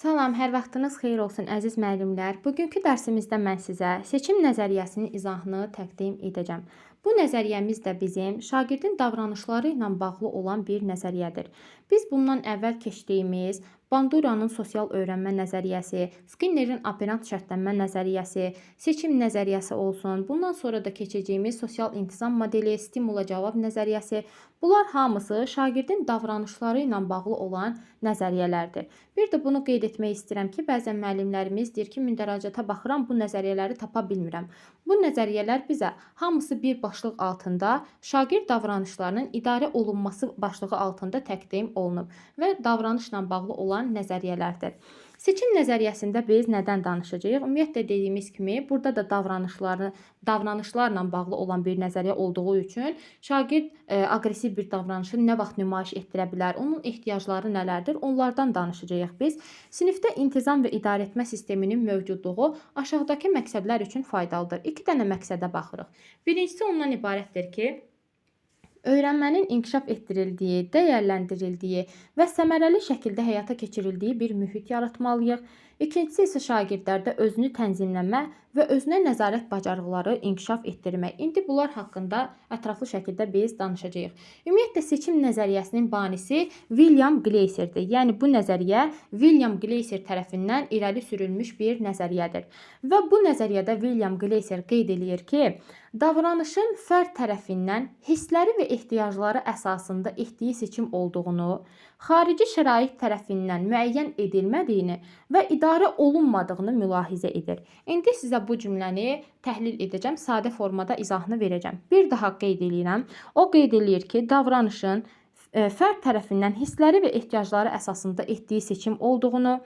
Salam, hər vaxtınız xeyir olsun əziz müəllimlər. Bugünkü dərsimizdə mən sizə seçim nəzəriyyəsinin izahını təqdim edəcəm. Bu nəzəriyyəmiz də bizim şagirdin davranışları ilə bağlı olan bir nəzəriyyədir. Biz bundan əvvəl keçdiyimiz Banduranın sosial öyrənmə nəzəriyyəsi, Skinnerin operant şərtlənmə nəzəriyyəsi, seçim nəzəriyyəsi olsun, bundan sonra da keçəcəyimiz sosial intizam modeli, stimula cavab nəzəriyyəsi, bunlar hamısı şagirdin davranışları ilə bağlı olan nəzəriyyələrdir. Bir də bunu qeyd etmək istəyirəm ki, bəzən müəllimlərimiz deyir ki, mündəracata baxıram, bu nəzəriyyələri tapa bilmirəm. Bu nəzəriyyələr bizə hamısı bir başlıq altında şagird davranışlarının idarə olunması başlığı altında təqdim olunub və davranışla bağlı olan nəzəriyyələrdir. Seçim nəzəriyyəsində biz nədən danışacağıq? Ümumiyyətlə dediyimiz kimi, burada da davranışlarla bağlı olan bir nəzəriyyə olduğu üçün şagird aqressiv bir davranışı nə vaxt nümayiş etdirə bilər, onun ehtiyacları nələrdir? Onlardan danışacağıq biz. Sinifdə intizam və idarə etmə sisteminin mövcudluğu aşağıdakı məqsədlər üçün faydalıdır. 2 dənə məqsədə baxırıq. Birincisi ondan ibarətdir ki, öyrənmənin inkişaf etdirildiyi, dəyərləndirildiyi və səmərəli şəkildə həyata keçirildiyi bir mühit yaratmalıyıq. İkincisi isə şagirdlərdə özünü tənzimləmə və özünə nəzarət bacarıqları inkişaf etdirmək. İndi bunlar haqqında ətraflı şəkildə biz danışacağıq. Ümumiyyətlə, seçim nəzəriyyəsinin banisi William Gleiserdir. Yəni, bu nəzəriyyə William Gleiser tərəfindən irəli sürülmüş bir nəzəriyyədir. Və bu nəzəriyyədə William Gleiser qeyd edir ki, davranışın fərd tərəfindən hissləri və ehtiyacları əsasında etdiyi seçim olduğunu, xarici şərait tərəfindən müəyyən edilmədiyini və idarə olunmadığını mülahizə edir. İndi sizə bu cümləni təhlil edəcəm, sadə formada izahını verəcəm. Bir daha qeyd edirəm. O qeyd edir ki, davranışın fərd tərəfindən hissləri və ehtiyacları əsasında etdiyi seçim olduğunu,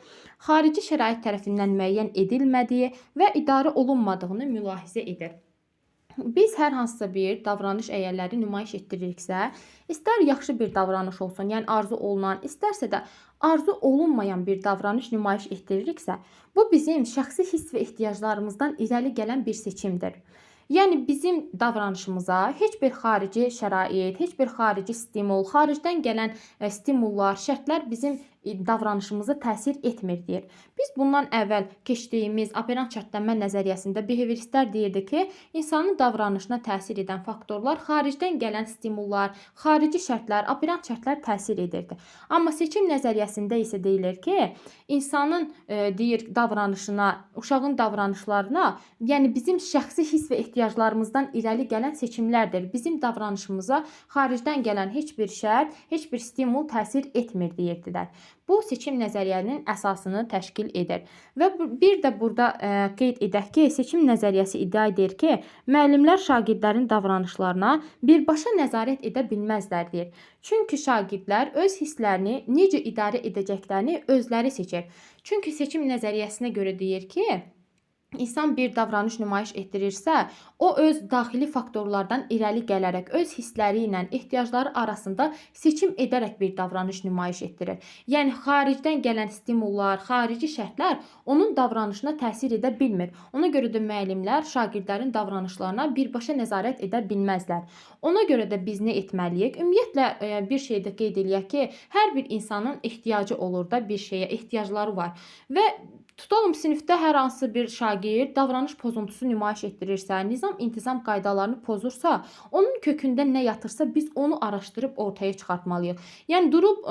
xarici şərait tərəfindən müəyyən edilmədiyi və idarə olunmadığını mülahizə edir. Biz hər hansısa bir davranış əyərləri nümayiş etdiririksə, istər yaxşı bir davranış olsun, yəni arzu olunan, istərsə də arzu olunmayan bir davranış nümayiş etdiririksə, bu bizim şəxsi hiss və ehtiyaclarımızdan irəli gələn bir seçimdir. Yəni, bizim davranışımıza heç bir xarici şərait, heç bir xarici stimul, xaricdən gələn stimullar, şərtlər bizim davranışımıza təsir etmir deyir. Biz bundan əvvəl keçdiyimiz operant şərtlənmə nəzəriyyəsində behavioristlər deyirdi ki, insanın davranışına təsir edən faktorlar xaricdən gələn stimullar, xarici şərtlər, operant şərtlər təsir edirdi. Amma seçim nəzəriyyəsində isə deyilir ki, insanın davranışına, uşağın davranışlarına, yəni bizim şəxsi hiss və ehtiyaclarımızdan irəli gələn seçimlərdir. Bizim davranışımıza xaricdən gələn heç bir şərt, heç bir stimul təsir etmir deyirdilər. Bu, seçim nəzəriyyənin əsasını təşkil edir. Və bir də burada qeyd edək ki, seçim nəzəriyyəsi iddia edir ki, müəllimlər şagirdlərin davranışlarına birbaşa nəzarət edə bilməzlər deyir. Çünki şagirdlər öz hisslərini necə idarə edəcəklərini özləri seçir. Çünki seçim nəzəriyyəsinə görə deyir ki, İnsan bir davranış nümayiş etdirirsə, o öz daxili faktorlardan irəli gələrək, öz hissləri ilə ehtiyacları arasında seçim edərək bir davranış nümayiş etdirir. Yəni, xaricdən gələn stimullar, xarici şərtlər onun davranışına təsir edə bilmir. Ona görə də müəllimlər şagirdlərin davranışlarına birbaşa nəzarət edə bilməzlər. Ona görə də biz nə etməliyik? Ümumiyyətlə, bir şeydə qeyd eləyək ki, hər bir insanın ehtiyacı olur da bir şeyə, ehtiyacları var və tutalım, sinifdə hər hansı bir şagird davranış pozuntusu nümayiş etdirirsə, nizam-intizam qaydalarını pozursa, onun kökündə nə yatırsa biz onu araşdırıb ortaya çıxartmalıyıq. Yəni, durub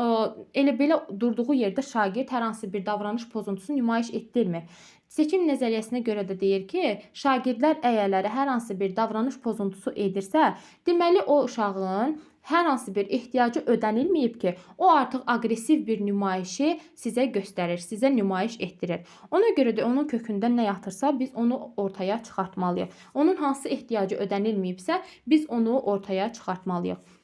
elə belə durduğu yerdə şagird hər hansı bir davranış pozuntusu nümayiş etdirmir. Seçim nəzəriyyəsinə görə də deyir ki, şagirdlər əyərləri hər hansı bir davranış pozuntusu edirsə, deməli o uşağın hər hansı bir ehtiyacı ödənilməyib ki, o artıq aqressiv bir nümayişi sizə göstərir, sizə nümayiş etdirir. Ona görə də onun kökündə nə yatırsa, biz onu ortaya çıxartmalıyıq. Onun hansı ehtiyacı ödənilməyibsə, biz onu ortaya çıxartmalıyıq.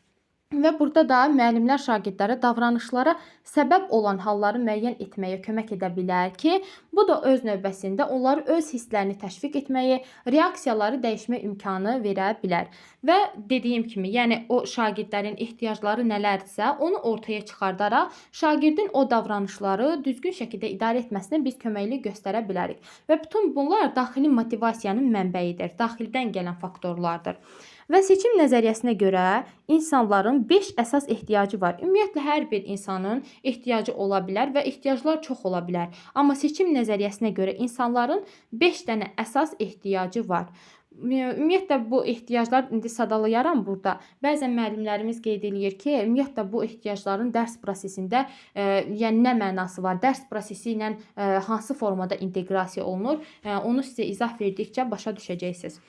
Və burada da müəllimlər şagirdlərə davranışlara səbəb olan halları müəyyən etməyə kömək edə bilər ki, bu da öz növbəsində onları öz hisslərini təşviq etməyi, reaksiyaları dəyişmə imkanı verə bilər. Və dediyim kimi, yəni o şagirdlərin ehtiyacları nələrdirsə, onu ortaya çıxardaraq şagirdin o davranışları düzgün şəkildə idarə etməsinə biz köməklik göstərə bilərik. Və bütün bunlar daxili motivasiyanın mənbəyidir, daxildən gələn faktorlardır. Və seçim nəzəriyyəsinə görə insanların 5 əsas ehtiyacı var. Ümumiyyətlə hər bir insanın ehtiyacı ola bilər və ehtiyaclar çox ola bilər. Amma seçim nəzəriyyəsinə görə insanların 5 dənə əsas ehtiyacı var. Ümumiyyətlə bu ehtiyaclar indi sadalayaram burada. Bəzən müəllimlərimiz qeyd eləyir ki, ümumiyyətlə bu ehtiyacların dərs prosesində yəni nə mənası var? Dərs prosesi ilə hansı formada inteqrasiya olunur? Onu sizə izah verdikcə başa düşəcəksiniz.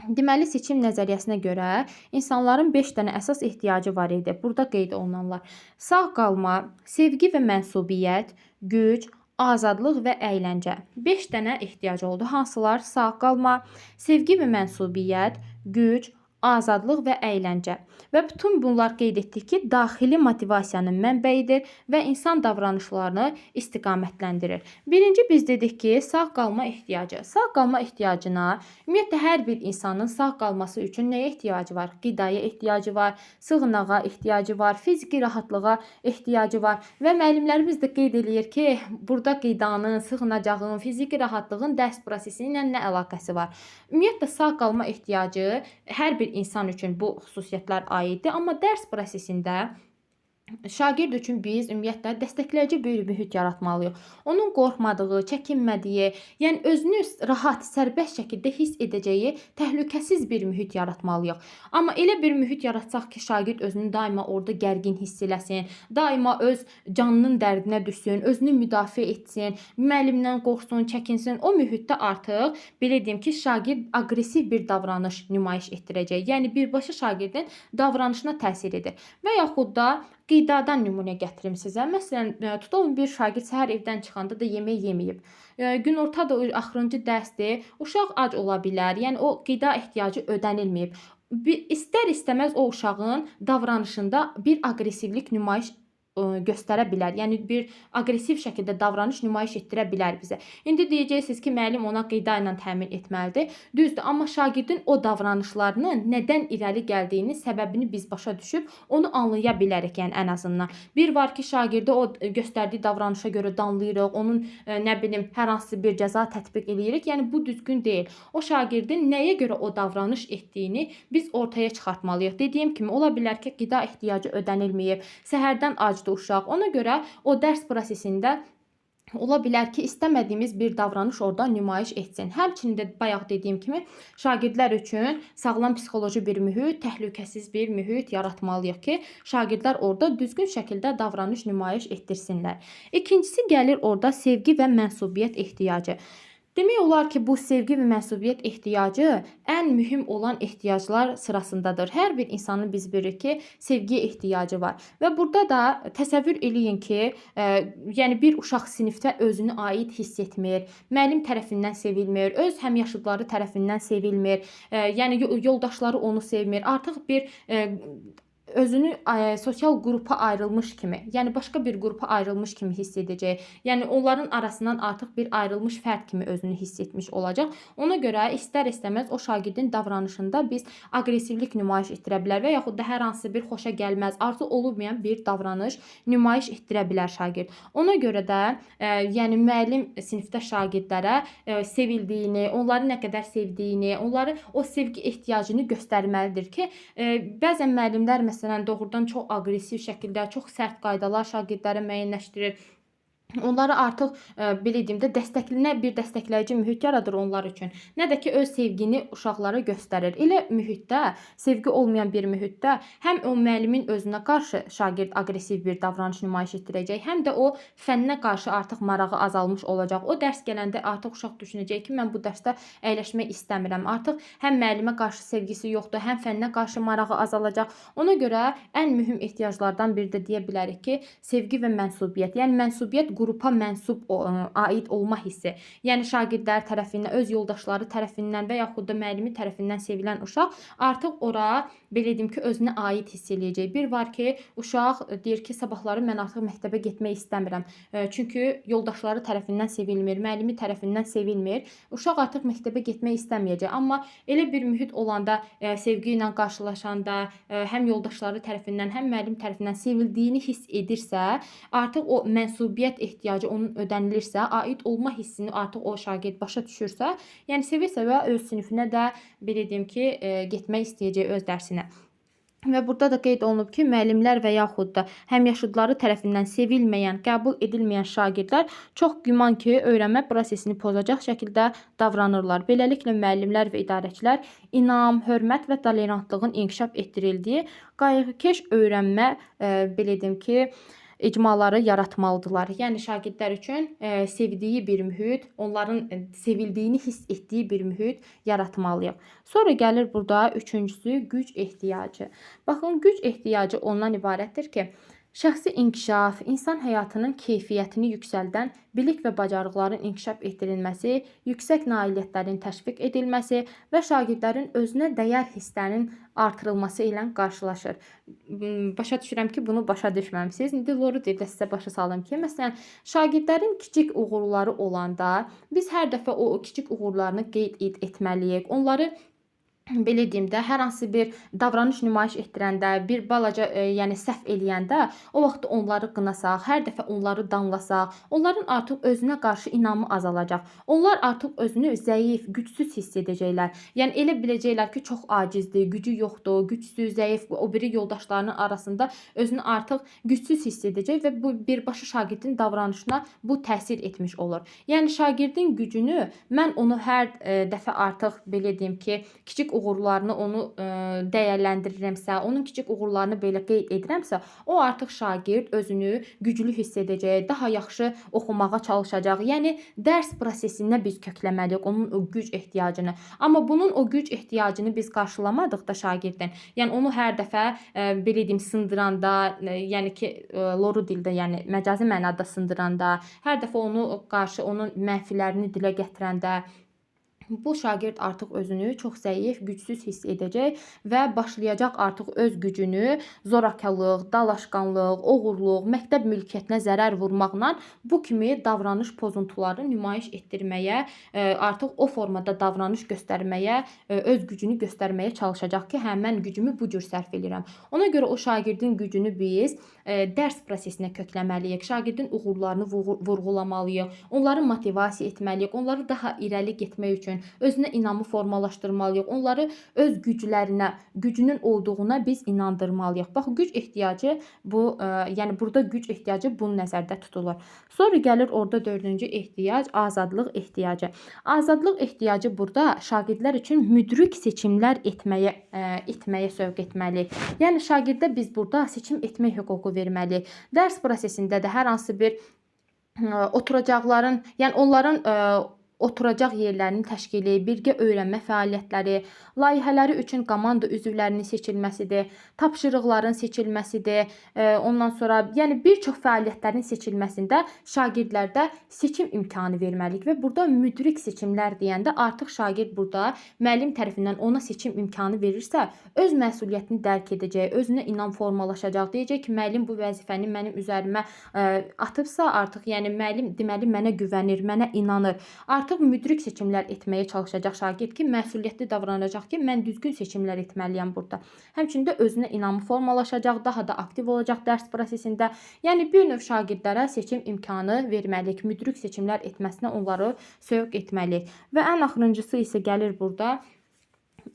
Deməli, seçim nəzəriyyəsinə görə insanların 5 dənə əsas ehtiyacı var idi. Burada qeyd olunanlar: sağ qalma, sevgi və mənsubiyyət, güc, azadlıq və əyləncə. 5 dənə ehtiyac oldu. Hansılar? Sağ qalma, sevgi və mənsubiyyət, güc, azadlıq və əyləncə. Və bütün bunlar qeyd etdik ki, daxili motivasiyanın mənbəyidir və insan davranışlarını istiqamətləndirir. Birinci biz dedik ki, sağ qalma ehtiyacı. Sağ qalma ehtiyacına ümumiyyətlə hər bir insanın sağ qalması üçün nəyə ehtiyacı var? Qidaya ehtiyacı var, sığınağa ehtiyacı var, fiziki rahatlığa ehtiyacı var. Və müəllimlərimiz də qeyd eləyir ki, burada qidanın, sığınacağın, fiziki rahatlığın dərs prosesi ilə nə əlaqəsi var? Ümumiyyətlə sağ qalma ehtiyacı hər bir insan üçün bu xüsusiyyətlər aiddir, amma dərs prosesində şagird üçün biz ümumiyyətlə dəstəkləyici bir mühit yaratmalıyıq. Onun qorxmadığı, çəkinmədiyi, yəni özünü rahat, sərbəst şəkildə hiss edəcəyi təhlükəsiz bir mühit yaratmalıyıq. Amma elə bir mühit yaratsaq ki, şagird özünü daima orada gərgin hiss eləsin, daima öz canının dərdinə düşsün, özünü müdafiə etsin, müəllimdən qorxsun, çəkinsin. O mühitdə artıq belə deyim ki, şagird aqressiv bir davranış nümayiş etdirəcək. Yəni birbaşa şagirdin davranışına təsir edir. Və yaxud da qidadan nümunə gətirim sizə. Məsələn, tutalım bir şagird səhər evdən çıxanda da yemək yeməyib. Günortadır, axırıncı dərsdir. Uşaq ac ola bilər. Yəni o qida ehtiyacı ödənilməyib. İstər-istəməz o uşağın davranışında bir aqressivlik nümayiş göstərə bilər. Yəni bir aqressiv şəkildə davranış nümayiş etdirə bilər bizə. İndi deyəcəksiniz ki, müəllim ona qida ilə təmin etməlidir. Düzdür, amma şagirdin o davranışlarının nədən irəli gəldiyini, səbəbini biz başa düşüb onu anlaya bilərik, yəni ən azından. Bir var ki, şagirdə o göstərdiyi davranışa görə danlayırıq, onun nə bilim hər hansı bir cəza tətbiq eləyirik. Yəni bu düzgün deyil. O şagirdin nəyə görə o davranış etdiyini biz ortaya çıxartmalıyıq. Dediyim kimi ola bilər ki, qida ehtiyacı ödənilməyib, səhərdən acdır uşaq. Ona görə o dərs prosesində ola bilər ki, istəmədiyimiz bir davranış orada nümayiş etsin. Həmçinin də bayaq dediyim kimi, şagirdlər üçün sağlam psixoloji bir mühit, təhlükəsiz bir mühit yaratmalıyıq ki, şagirdlər orada düzgün şəkildə davranış nümayiş etdirsinlər. İkincisi gəlir orada sevgi və mənsubiyyət ehtiyacı. Demək olar ki, bu sevgi və mənsubiyyət ehtiyacı ən mühüm olan ehtiyaclar sırasındadır. Hər bir insanın biz bilirik ki, sevgiyə ehtiyacı var. Və burada da təsəvvür eləyin ki, yəni bir uşaq sinifdə özünü aid hiss etmir, müəllim tərəfindən sevilmir, öz həmyaşıdları tərəfindən sevilmir, yəni yoldaşları onu sevmir. Artıq bir özünü sosial qrupa ayrılmış kimi, yəni başqa bir qrupa ayrılmış kimi hiss edəcək. Yəni onların arasından artıq bir ayrılmış fərd kimi özünü hiss etmiş olacaq. Ona görə istər-istəməz o şagirdin davranışında biz aqressivlik nümayiş etdirə bilər və yaxud da hər hansı bir xoşa gəlməz, arzu olunmayan bir davranış nümayiş etdirə bilər şagird. Ona görə də yəni müəllim sinifdə şagirdlərə sevildiyini, onları nə qədər sevdiyini, onları o sevgi ehtiyacını göstərməlidir ki, bəzən müəllimlər məsələn doğrudan çox aqressiv şəkildə, çox sərt qaydalar şagirdlərə müəyyənləşdirir. Onları artıq belə deyim də bir dəstəkləyici mühit yaradır onlar üçün. Nə də ki öz sevgini uşaqlara göstərir. Elə mühitdə, sevgi olmayan bir mühitdə həm o müəllimin özünə qarşı şagird aqressiv bir davranış nümayiş etdirəcək, həm də o fənnə qarşı artıq marağı azalmış olacaq. O dərs gələndə artıq uşaq düşünəcək ki, mən bu dərsdə əyləşmək istəmirəm. Artıq həm müəllimə qarşı sevgisi yoxdur, həm fənnə qarşı marağı azalacaq. Ona görə ən mühüm ehtiyaclardan biri də deyə bilərik ki, sevgi və mənsubiyyət. Yəni mənsubiyyət qrupa mənsub aid olma hissi. Yəni şagirdlər tərəfindən, öz yoldaşları tərəfindən və yaxud da müəllimi tərəfindən sevilən uşaq artıq ora belə deyim ki, özünə aid hiss eləyəcək. Bir var ki, uşaq deyir ki, sabahları mən artıq məktəbə getmək istəmirəm. Çünki yoldaşları tərəfindən sevilmir, müəllimi tərəfindən sevilmir. Uşaq artıq məktəbə getmək istəməyəcək. Amma elə bir mühit olanda, sevgi ilə qarşılaşanda, həm yoldaşları tərəfindən, həm müəllim tərəfindən sevildiyini hiss edirsə, artıq o mənsubiyyət ehtiyacı onun ödənilirsə, aid olma hissini artıq o şagird başa düşürsə, yəni sevə-sevə öz sinifinə də belə deyim ki, getmək istəyəcək öz dərsinə. Və burada da qeyd olunub ki, müəllimlər və yaxud da həmyaşıdları tərəfindən sevilməyən, qəbul edilməyən şagirdlər çox güman ki, öyrənmə prosesini pozacaq şəkildə davranırlar. Beləliklə, müəllimlər və idarəçilər inam, hörmət və tolerantlığın inkişaf etdirildiyi qayğıkeş öyrənmə, belə deyim ki, icmaları yaratmalıdırlar. Yəni şagirdlər üçün sevdiyi bir mühit, onların sevildiyini hiss etdiyi bir mühit yaratmalıyıq. Sonra gəlir burada üçüncüsü güc ehtiyacı. Baxın, güc ehtiyacı ondan ibarətdir ki, şəxsi inkişaf, insan həyatının keyfiyyətini yüksəldən bilik və bacarıqların inkişaf etdirilməsi, yüksək nailiyyətlərin təşviq edilməsi və şagirdlərin özünə dəyər hisslərinin artırılması ilə qarşılaşır. Başa düşürəm ki, bunu başa düşməmisiniz. İndi doğru deyil də sizə başa salım ki, məsələn, şagirdlərin kiçik uğurları olanda biz hər dəfə o kiçik uğurlarını qeyd etməliyik. Onları belə deyim də, hər hansı bir davranış nümayiş etdirəndə, bir balaca yəni səhv eləyəndə, o vaxt onları qınasaq, hər dəfə onları danlasaq, onların artıq özünə qarşı inamı azalacaq. Onlar artıq özünü zəif, gücsüz hiss edəcəklər. Yəni elə biləcəklər ki, çox acizdir, gücü yoxdur, gücsüz, zəif, o biri yoldaşlarının arasında özünü artıq gücsüz hiss edəcək və bu birbaşa şagirdin davranışına bu təsir etmiş olur. Yəni şagirdin gücünü mən onu hər dəfə artıq belə deyim ki, kiçik uğurlarını onu dəyərləndirirəmsə, onun kiçik uğurlarını belə qeyd edirəmsə, o artıq şagird özünü güclü hiss edəcək, daha yaxşı oxumağa çalışacaq. Yəni dərs prosesində biz kökləməliyik onun o güc ehtiyacını. Amma bunun o güc ehtiyacını biz qarşılamadıqda şagirdin, yəni onu hər dəfə belə deyim sındıranda, yəni ki, loru dildə, yəni məcazi mənada sındıranda, hər dəfə onu qarşı onun mənfilərini dilə gətirəndə bu şagird artıq özünü çox zəif, gücsüz hiss edəcək və başlayacaq artıq öz gücünü zorakılıq, dalaşqanlıq, oğurluq, məktəb mülkiyyətinə zərər vurmaqla bu kimi davranış pozuntuları nümayiş etdirməyə, artıq o formada davranış göstərməyə, öz gücünü göstərməyə çalışacaq ki, hə, mən gücümü bu cür sərf edirəm. Ona görə o şagirdin gücünü biz dərs prosesinə kökləməliyik, şagirdin uğurlarını vurğulamalıyıq, onları motivasiya etməliyik, onları daha irəli getmək üçün özünə inamı formalaşdırmalıyıq. Onları öz güclərinə, gücünün olduğuna biz inandırmalıyıq. Bax, güc ehtiyacı bu, yəni burada güc ehtiyacı bunu nəzərdə tutulur. Sonra gəlir orada dördüncü ehtiyac, azadlıq ehtiyacı. Azadlıq ehtiyacı burada şagirdlər üçün müdrik seçimlər etməyə sövq etməliyik. Yəni şagirdə biz burada seçim etmək hüququ verməliyik. Dərs prosesində də hər hansı bir oturacaqların, yəni onların oturacaq yerlərinin təşkili, birgə öyrənmə fəaliyyətləri, layihələri üçün komanda üzvlərinin seçilməsidir, tapşırıqların seçilməsidir. Ondan sonra, yəni bir çox fəaliyyətlərin seçilməsində şagirdlərdə seçim imkanı verməliyik və burada müdrik seçimlər deyəndə artıq şagird burada müəllim tərəfindən ona seçim imkanı verirsə, öz məsuliyyətini dərk edəcək, özünə inam formalaşacaq. Deyəcək ki, müəllim bu vəzifəni mənim üzərimə atıbsa, artıq yəni müəllim deməli mənə güvənir, mənə inanır. Artıq müdrik seçimlər etməyə çalışacaq şagird ki, məsuliyyətli davranacaq ki, mən düzgün seçimlər etməliyəm burada. Həmçində özünə inamı formalaşacaq, daha da aktiv olacaq dərs prosesində. Yəni bir növ şagirdlərə seçim imkanı verməliyik, müdrik seçimlər etməsinə onları sövq etməliyik. Və ən axırıncısı isə gəlir burada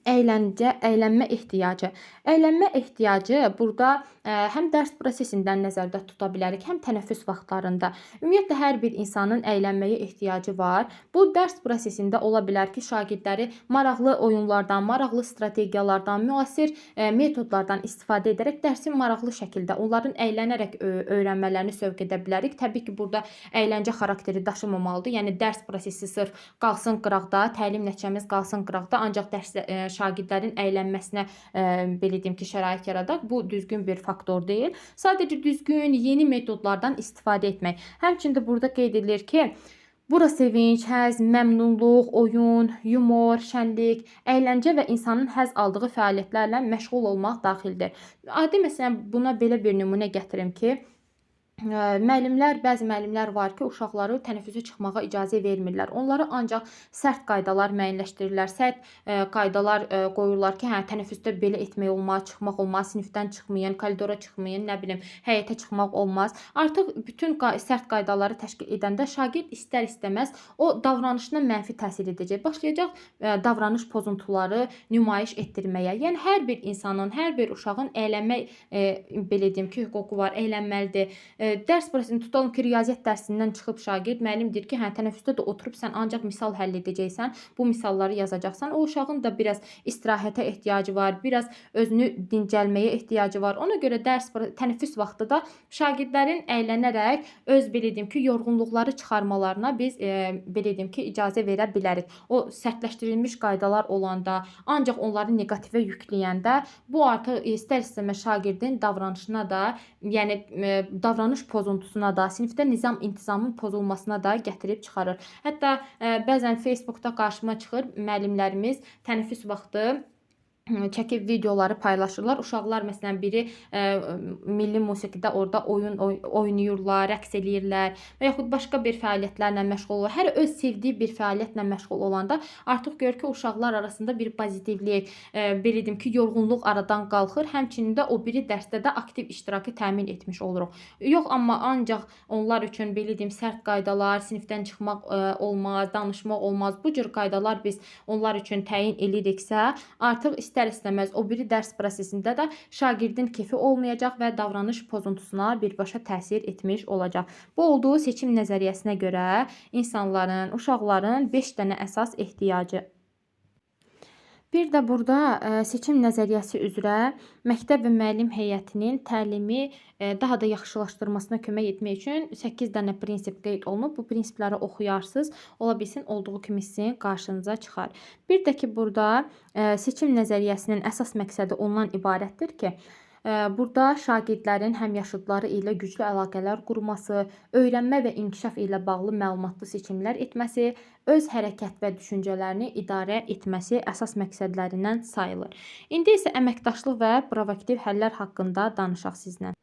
əylənmə ehtiyacı. Əylənmə ehtiyacı burada həm dərs prosesindən nəzərdə tuta bilərik, həm tənəffüs vaxtlarında. Ümumiyyətlə, hər bir insanın əylənməyə ehtiyacı var. Bu, dərs prosesində ola bilər ki, şagirdləri maraqlı oyunlardan, maraqlı strategiyalardan, müasir metodlardan istifadə edərək dərsin maraqlı şəkildə, onların əylənərək öyrənmələrini sövq edə bilərik. Təbii ki, burada əyləncə xarakteri daşımamalıdır. Yəni, dərs prosesi sırf qalsın qıraqda, təlim nəticəmiz qalsın qıraqda, ancaq dərs şagirdlərin əylənməsinə belə deyim ki, şərait yaradaq. Bu düzgün bir faktor deyil. Sadəcə düzgün, yeni metodlardan istifadə etmək. Həmçində burada qeyd edilir ki, bura sevinç, həzz, məmnunluq, oyun, yumor, şənlik, əyləncə və insanın həzz aldığı fəaliyyətlərlə məşğul olmaq daxildir. Adi məsələn, buna belə bir nümunə gətirim ki, Bəzi müəllimlər var ki, uşaqları tənəffüsə çıxmağa icazə vermirlər. Onlara ancaq sərt qaydalar müəyyənləşdirirlər. Sərt qaydalar qoyurlar ki, hə, tənəffüsdə belə etmək olmaz, çıxmaq olmaz, sinifdən çıxmayın, koridora çıxmayın, nə bilim, həyətə çıxmaq olmaz. Artıq bütün sərt qaydaları təşkil edəndə şagird istər-istəməz o davranışına mənfi təsir edəcək. Başlayacaq davranış pozuntuları nümayiş etdirməyə. Yəni hər bir insanın, hər bir uşağın əylənmək belə deyim ki, hüququ var, əylənməlidir. Dərs prosesini tutalım ki, riyaziyyat dərsindən çıxıb şagird, müəllim deyir ki, hə, tənəffüsdə də oturub sən ancaq misal həll edəcəksən, bu misalları yazacaqsan. O uşağın da biraz istirahətə ehtiyacı var, biraz özünü dincəlməyə ehtiyacı var. Ona görə tənəffüs vaxtı da şagirdlərin əylənərək öz belə deyim ki, yorğunluqları çıxarmalarına biz belə deyim ki, icazə verə bilərik. O sərtləşdirilmiş qaydalar olanda, ancaq onları neqativə yükləyəndə bu artıq istər-istəməz şagirdin davranışına da, yəni davranış pozuntusuna da, sinifdə nizam-intizamın pozulmasına da gətirib çıxarır. Hətta bəzən Facebookda qarşıma çıxır müəllimlərimiz tənəffüs vaxtı çəkib videoları paylaşırlar. Uşaqlar məsələn biri milli musiqidə orada oyun oynayırlar, rəqs eləyirlər və yaxud başqa bir fəaliyyətlərlə məşğul olur. Hər öz sevdiyi bir fəaliyyətlə məşğul olanda artıq görür ki, uşaqlar arasında bir pozitivlik, belə deyim ki, yorğunluq aradan qalxır. Həmçinin də o biri dərsdə də aktiv iştirakı təmin etmiş oluruq. Yox, amma ancaq onlar üçün belə deyim sərt qaydalar, sinifdən çıxmaq olmaz, danışmaq olmaz. Bu cür qaydalar biz onlar üçün təyin ediriksə, artıq istər-istəməz o biri dərs prosesində də şagirdin kefi olmayacaq və davranış pozuntusuna birbaşa təsir etmiş olacaq. Bu olduğu seçim nəzəriyyəsinə görə insanların, uşaqların 5 dənə əsas ehtiyacı. Bir də burada seçim nəzəriyyəsi üzrə məktəb və müəllim heyətinin təlimi daha da yaxşılaşdırmasına kömək etmək üçün 8 dənə prinsip qeyd olunub. Bu prinsipləri oxuyarsınız, ola bilsin olduğu kimi sizin qarşınıza çıxar. Bir də ki, burada seçim nəzəriyyəsinin əsas məqsədi ondan ibarətdir ki, burada şagirdlərin həmyaşıdları ilə güclü əlaqələr qurması, öyrənmə və inkişaf ilə bağlı məlumatlı seçimlər etməsi, öz hərəkət və düşüncələrini idarə etməsi əsas məqsədlərindən sayılır. İndi isə əməkdaşlıq və proaktiv həllər haqqında danışaq sizlə.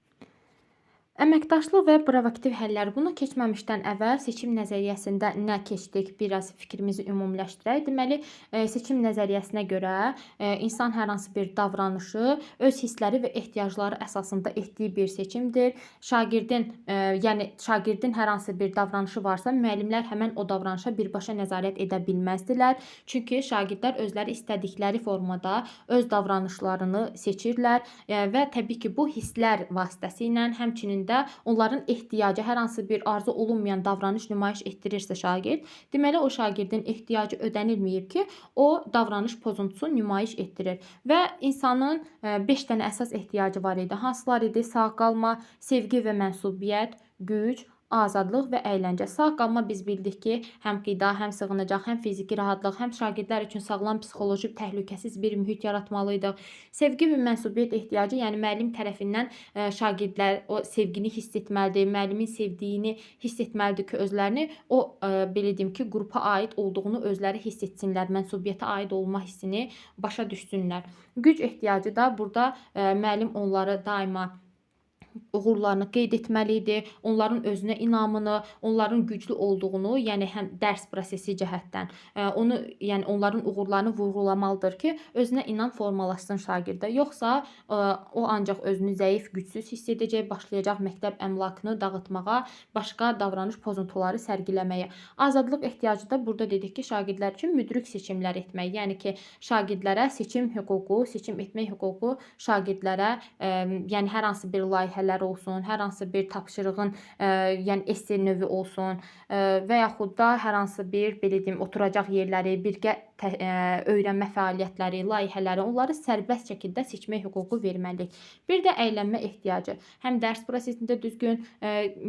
Əməkdaşlıq və proaktiv həllər. Bunu keçməmişdən əvvəl seçim nəzəriyyəsində nə keçdik, biraz fikrimizi ümumiləşdirək. Deməli, seçim nəzəriyyəsinə görə insan hər hansı bir davranışı öz hissləri və ehtiyacları əsasında etdiyi bir seçimdir. Şagirdin hər hansı bir davranışı varsa, müəllimlər həmən o davranışa birbaşa nəzarət edə bilməzdilər. Çünki şagirdlər özləri istədikləri formada öz davranışlarını seçirlər və təbii ki, bu hisslər vasitəsilə həmçinin də onların ehtiyacı, hər hansı bir arzu olunmayan davranış nümayiş etdirirsə şagird, deməli o şagirdin ehtiyacı ödənilməyib ki, o davranış pozuntusu nümayiş etdirir. Və insanın 5 dənə əsas ehtiyacı var idi. Hansılar idi? Sağ qalma, sevgi və mənsubiyyət, güc, azadlıq və əyləncə. Sağ qalma biz bildik ki, həm qida, həm sığınacaq, həm fiziki rahatlıq, həm şagirdlər üçün sağlam psixoloji təhlükəsiz bir mühit yaratmalıydıq. Sevgi və mənsubiyyət ehtiyacı, yəni müəllim tərəfindən şagirdlər o sevgini hiss etməlidir, müəllimin sevdiyini hiss etməlidir ki, özlərini o belə deyim ki, qrupa aid olduğunu özləri hiss etsinlər, mənsubiyyətə aid olma hissini başa düşsünlər. Güc ehtiyacı da burada müəllim onları daima uğurlarını qeyd etməli idi, onların özünə inamını, onların güclü olduğunu, yəni həm dərs prosesi cəhətdən, yəni onların uğurlarını vurğulamalıdır ki, özünə inam formalaşsın şagirdə. Yoxsa o ancaq özünü zəif, gücsüz hiss edəcək, başlayacaq məktəb əmlakını dağıtmağa, başqa davranış pozuntuları sərgiləməyə. Azadlıq ehtiyacı da burada dedik ki, şagirdlər üçün müdrik seçimlər etmək, yəni ki, şagirdlərə seçim hüququ, seçim etmək hüququ şagirdlərə, yəni hər hansı bir layihə olsun, hər hansı bir tapşırığın, yəni esse növü olsun və yaxud da hər hansı bir belə deyim oturacaq yerləri, birgə öyrənmə fəaliyyətləri, layihələri, onları sərbəst şəkildə seçmək hüququ verməliyik. Bir də əylənmə ehtiyacı. Həm dərs prosesində düzgün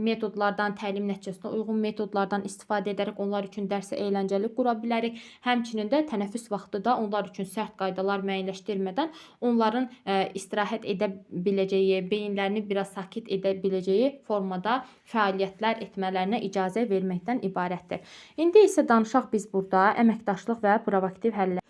metodlardan, təlim nəticəsinə uyğun metodlardan istifadə edərək onlar üçün dərsə əyləncəli qura bilərik. Həmçinin də tənəffüs vaxtı da onlar üçün sərt qaydalar müəyyənləşdirmədən onların istirahət edə biləcəyi, beyinlərini biraz sakit edə biləcəyi formada fəaliyyətlər etmələrinə icazə verməkdən ibarətdir. İndi isə danışaq biz burada əməkdaşlıq və proaktiv həllər.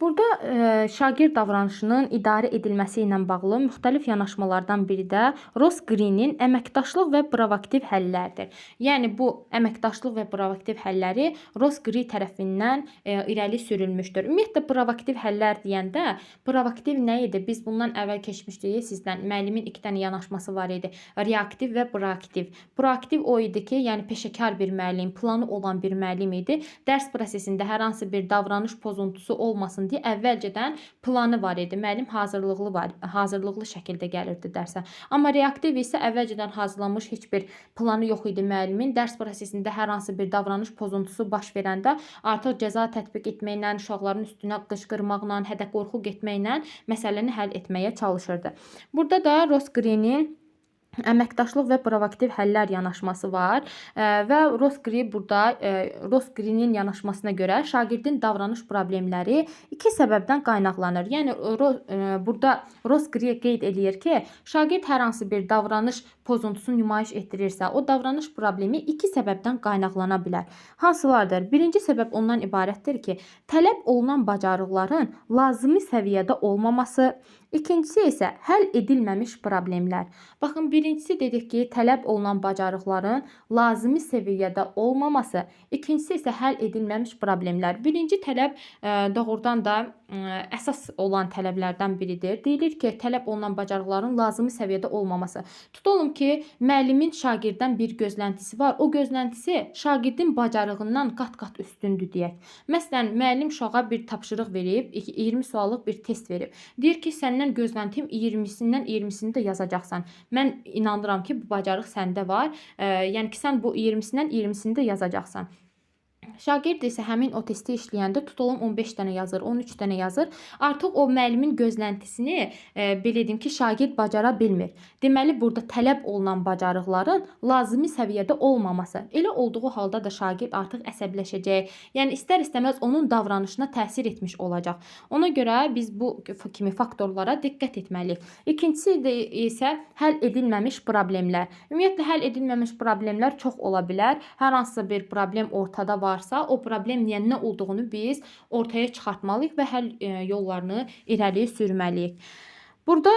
Burada şagird davranışının idarə edilməsi ilə bağlı müxtəlif yanaşmalardan biri də Ross Greenin əməkdaşlıq və proaktiv həllərdir. Yəni bu əməkdaşlıq və proaktiv həlləri Ross Green tərəfindən irəli sürülmüşdür. Ümumiyyətlə proaktiv həllər deyəndə proaktiv nə idi? Biz bundan əvvəl keçmişdik sizdən. Müəllimin 2 dənə yanaşması var idi. Reaktiv və proaktiv. Proaktiv o idi ki, yəni peşəkar bir müəllim, planı olan bir müəllim idi. Dərs prosesində hər hansı bir davranış pozuntusu olmasın deyə əvvəlcədən planı var idi. Müəllim hazırlıqlı şəkildə gəlirdi dərsə. Amma reaktiv isə əvvəlcədən hazırlanmış heç bir planı yox idi müəllimin. Dərs prosesində hər hansı bir davranış pozuntusu baş verəndə artıq cəza tətbiq etməklə, uşaqların üstünə qışqırmaqla, hədə-qorxu getməklə məsələni həll etməyə çalışırdı. Burada da Ross Greenin əməkdaşlıq və proaktiv həllər yanaşması var və Ross Greenin yanaşmasına görə şagirdin davranış problemləri 2 səbəbdən qaynaqlanır. Yəni burada Ross Green qeyd eləyir ki, şagird hər hansı bir davranış pozuntusu nümayiş etdirirsə, o davranış problemi 2 səbəbdən qaynaqlana bilər. Hansılardır? Birinci səbəb ondan ibarətdir ki, tələb olunan bacarıqların lazımi səviyyədə olmaması, İkincisi isə həll edilməmiş problemlər. Baxın, birincisi dedik ki, tələb olunan bacarıqların lazımi səviyyədə olmaması, ikincisi isə həll edilməmiş problemlər. Birinci tələb doğrudan da əsas olan tələblərdən biridir. Deyilir ki, tələb olunan bacarıqların lazımi səviyyədə olmaması. Tutalım ki, müəllimin şagirddən bir gözləntisi var. O gözləntisi şagirdin bacarığından qat-qat üstündür deyək. Məsələn, müəllim uşağa bir tapşırıq verib, 20 suallıq bir test verib. Deyir ki, səndən gözləntim 20-sindən 20-sini də yazacaqsan. Mən inanıram ki, bu bacarıq səndə var. Yəni ki, sən bu 20-sindən 20-sini də yazacaqsan. Şagird isə həmin o testi işləyəndə tutalım 15 dənə yazır, 13 dənə yazır. Artıq o müəllimin gözləntisini belə deyim ki, şagird bacara bilmir. Deməli, burada tələb olunan bacarıqların lazımi səviyyədə olmaması. Elə olduğu halda da şagird artıq əsəbləşəcək. Yəni istər-istəməz onun davranışına təsir etmiş olacaq. Ona görə biz bu kimi faktorlara diqqət etməliyik. İkincisi isə həll edilməmiş problemlər. Ümumiyyətlə həll edilməmiş problemlər çox ola bilər. Hər hansı bir problem ortada varsa, o problemin nə olduğunu biz ortaya çıxartmalıyıq və həll yollarını irəli sürməliyik. Burada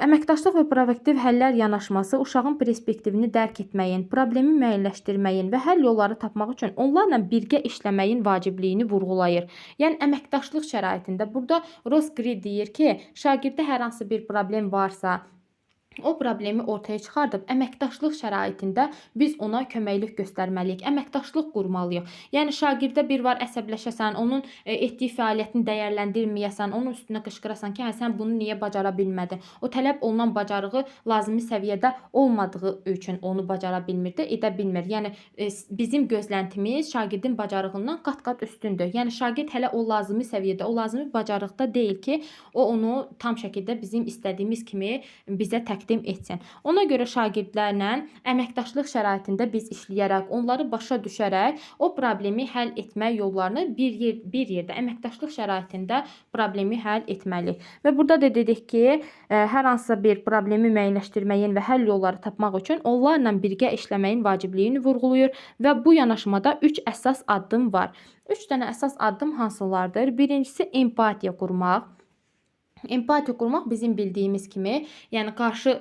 əməkdaşlıq və proaktiv həllər yanaşması uşağın perspektivini dərk etməyin, problemi müəyyənləşdirməyin və həll yolları tapmaq üçün onlarla birgə işləməyin vacibliyini vurğulayır. Yəni əməkdaşlıq şəraitində burada Ross Green deyir ki, şagirdə hər hansı bir problem varsa, o problemi ortaya çıxardıb əməkdaşlıq şəraitində biz ona köməklik göstərməliyik, əməkdaşlıq qurmalıyıq. Yəni şagirdə bir var əsəbləşəsən, onun etdiyi fəaliyyətini dəyərləndirməyəsən, onun üstünə qışqırasan ki, hə sən bunu niyə bacara bilmədin? O tələb olunan bacarığı lazımi səviyyədə olmadığı üçün onu bacara bilmirdi, edə bilmir. Yəni bizim gözləntimiz şagirdin bacarığından qat-qat üstündür. Yəni şagird hələ o lazımi səviyyədə, o lazımi bacarıqda deyil ki, o onu tam şəkildə bizim istədiyimiz kimi bizə təqdim etsin. Ona görə şagirdlərlə əməkdaşlıq şəraitində biz işləyərək, onları başa düşərək o problemi həll etmək yollarını bir yerdə əməkdaşlıq şəraitində problemi həll etməliyik. Və burada da dedik ki, hər hansı bir problemi müəyyənləşdirməyin və həll yolları tapmaq üçün onlarla birgə işləməyin vacibliyini vurğulayır və bu yanaşmada 3 əsas addım var. 3 dənə əsas addım hansılardır? Birincisi empatiya qurmaq. Empatiya qurmaq bizim bildiyimiz kimi, yəni qarşı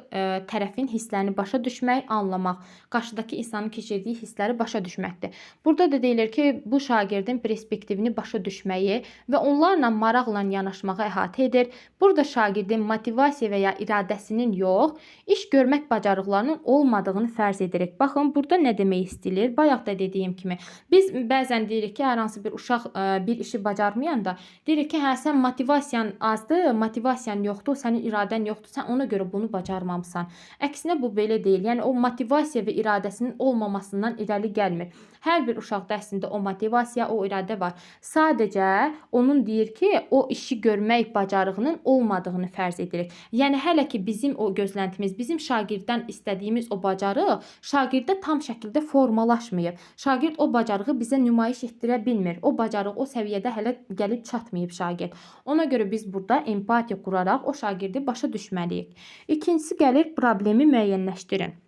tərəfin hisslərini başa düşmək, anlamaq, qarşıdakı insanın keçirdiyi hissləri başa düşməkdir. Burada da deyilir ki, bu şagirdin perspektivini başa düşməyi və onlarla maraqla yanaşmağı əhatə edir. Burada şagirdin motivasiya və ya iradəsinin yox, iş görmək bacarıqlarının olmadığını fərz edirik. Baxın, burada nə demək istəyilir? Bayaq da dediyim kimi, biz bəzən deyirik ki, hər hansı bir uşaq bir işi bacarmayanda deyirik ki, hə sən motivasiyan azdır, motivasiyan yoxdur, sənin iradən yoxdur, sən ona görə bunu bacarmamısan. Əksinə bu belə deyil. Yəni o motivasiya və iradəsinin olmamasından irəli gəlmir. Hər bir uşaqda əslində o motivasiya, o iradə var. Sadəcə onun deyir ki, o işi görmək bacarığının olmadığını fərz edirik. Yəni hələ ki bizim o gözləntimiz, bizim şagirddən istədiyimiz o bacarıq şagirdə tam şəkildə formalaşmayıb. Şagird o bacarığı bizə nümayiş etdirə bilmir. O bacarıq o səviyyədə hələ gəlib çatmayıb şagird. Ona görə biz burada empatiya quraraq o şagirdi başa düşməliyik. İkincisi gəlir problemi müəyyənləşdirin.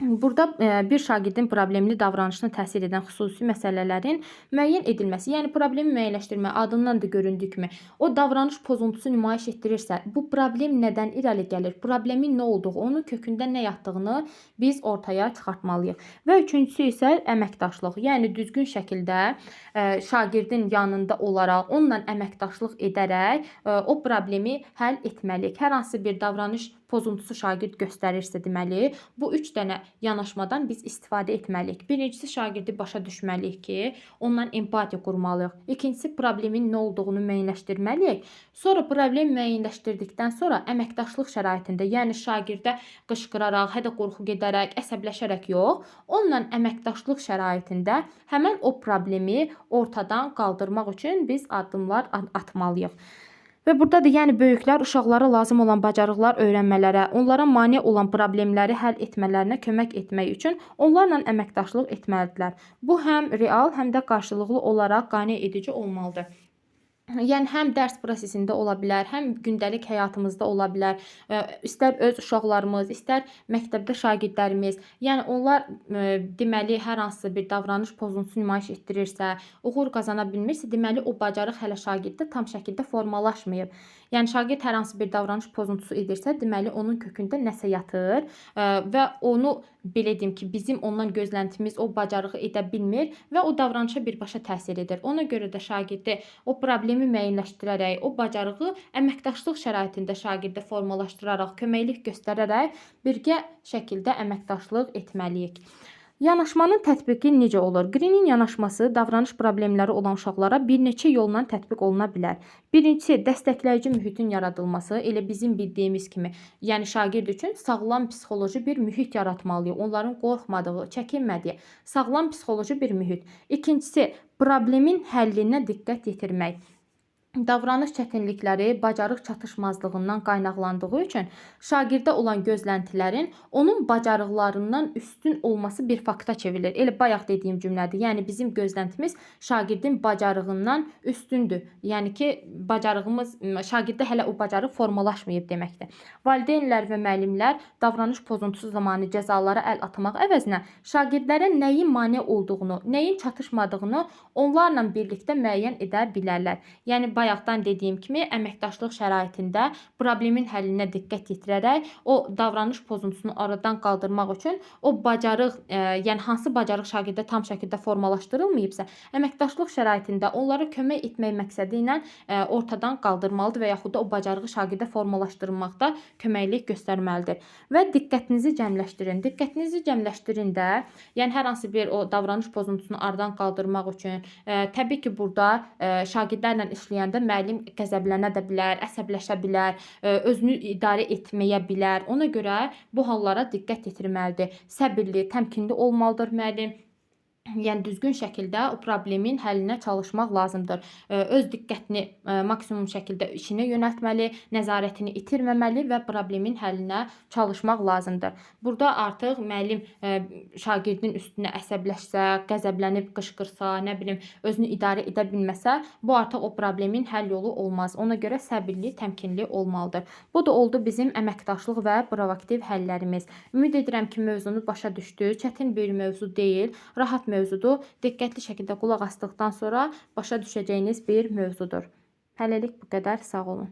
Burada bir şagirdin problemli davranışına təsir edən xüsusi məsələlərin müəyyən edilməsi, yəni problemi müəyyənləşdirmə adından da göründüyü kimi, o davranış pozuntusu nümayiş etdirirsə, bu problem nədən irəli gəlir, problemin nə olduğu, onun kökündə nə yatdığını biz ortaya çıxartmalıyıq. Və üçüncüsü isə əməkdaşlıq, yəni düzgün şəkildə şagirdin yanında olaraq, onunla əməkdaşlıq edərək o problemi həll etməliyik. Hər hansı bir davranış pozuntusu şagird göstərirsə, deməli, bu 3 dənə yanaşmadan biz istifadə etməliyik. Birincisi, şagirdi başa düşməliyik ki, ondan empatiya qurmalıyıq. İkincisi, problemin nə olduğunu müəyyənləşdirməliyik. Sonra problemi müəyyənləşdirdikdən sonra əməkdaşlıq şəraitində, yəni şagirdə qışqıraraq, hədə qorxu gedərək, əsəbləşərək yox, onunla əməkdaşlıq şəraitində həmin o problemi ortadan qaldırmaq üçün biz addımlar atmalıyıq. Və buradadır, yəni böyüklər uşaqlara lazım olan bacarıqlar öyrənmələrə, onlara mane olan problemləri həll etmələrinə kömək etmək üçün onlarla əməkdaşlıq etməlidirlər. Bu həm real, həm də qarşılıqlı olaraq qane edici olmalıdır. Yəni həm dərs prosesində ola bilər, həm gündəlik həyatımızda ola bilər. İstər öz uşaqlarımız, istər məktəbdə şagirdlərimiz, yəni onlar deməli hər hansısa bir davranış pozuntusu nümayiş etdirirsə, uğur qazana bilmirsə, deməli o bacarıq hələ şagirddə tam şəkildə formalaşmayıb. Yəni şagird hər hansı bir davranış pozuntusu edirsə, deməli onun kökündə nəsə yatır və onu belə deyim ki, bizim ondan gözləntimiz o bacarığı edə bilmir və o davranışa birbaşa təsir edir. Ona görə də şagirdi o problemi müəyyənləşdirərək, o bacarığı əməkdaşlıq şəraitində şagirdə formalaşdıraraq, köməklik göstərərək birgə şəkildə əməkdaşlıq etməliyik. Yanaşmanın tətbiqi necə olur? Greenin yanaşması davranış problemləri olan uşaqlara bir neçə yolla tətbiq oluna bilər. Birincisi, dəstəkləyici mühitin yaradılması, elə bizim bildiyimiz kimi, yəni şagird üçün sağlam psixoloji bir mühit yaratmalıyıq. Onların qorxmadığı, çəkinmədiyi, sağlam psixoloji bir mühit. İkincisi, problemin həllinə diqqət yetirmək. Davranış çətinlikləri bacarıq çatışmazlığından qaynaqlandığı üçün şagirdə olan gözləntilərin onun bacarıqlarından üstün olması bir fakta çevrilir. Elə bayaq dediyim cümlədir. Yəni bizim gözləntimiz şagirdin bacarığından üstündür. Yəni ki, şagirdə hələ o bacarıq formalaşmayıb deməkdir. Valideynlər və müəllimlər davranış pozuntusu zamanı cəzalara əl atmaq əvəzinə şagirdlərə nəyin mane olduğunu, nəyin çatışmadığını onlarla birlikdə müəyyən edə bilərlər. Yəni bayaqdan dediyim kimi, əməkdaşlıq şəraitində problemin həllinə diqqət yetirərək o davranış pozuntusunu aradan qaldırmaq üçün o bacarıq, yəni hansı bacarıq şagirdə tam şəkildə formalaşdırılmayıbsa, əməkdaşlıq şəraitində onlara kömək etmək məqsədi ilə ortadan qaldırmalıdır və yaxud da o bacarığı şagirdə formalaşdırmaqda köməklik göstərməlidir. Və diqqətinizi cəmləşdirin. Diqqətinizi cəmləşdirin də, yəni hər hansı bir o davranış pozuntusunu aradan qaldırmaq üçün, təbii ki, burada şagirdlərlə işləyəndə müəllim qəzəblənə də bilər, əsəbləşə bilər, özünü idarə etməyə bilər. Ona görə bu hallara diqqət yetirməlidir. Səbirli, təmkinli olmalıdır müəllim. Yəni düzgün şəkildə o problemin həllinə çalışmaq lazımdır. Öz diqqətini maksimum şəkildə işinə yönəltməli, nəzarətini itirməməli və problemin həllinə çalışmaq lazımdır. Burada artıq müəllim şagirdin üstünə əsəbləşsə, qəzəblənib qışqırsa, nə bilim, özünü idarə edə bilməsə, bu artıq o problemin həll yolu olmaz. Ona görə səbirli, təmkinli olmalıdır. Bu da oldu bizim əməkdaşlıq və proaktiv həllərimiz. Ümid edirəm ki, mövzunu başa düşdü. Çətin bir mövzu deyil, rahat mövzudur. Diqqətli şəkildə qulaq asdıqdan sonra başa düşəcəyiniz bir mövzudur. Hələlik bu qədər. Sağ olun.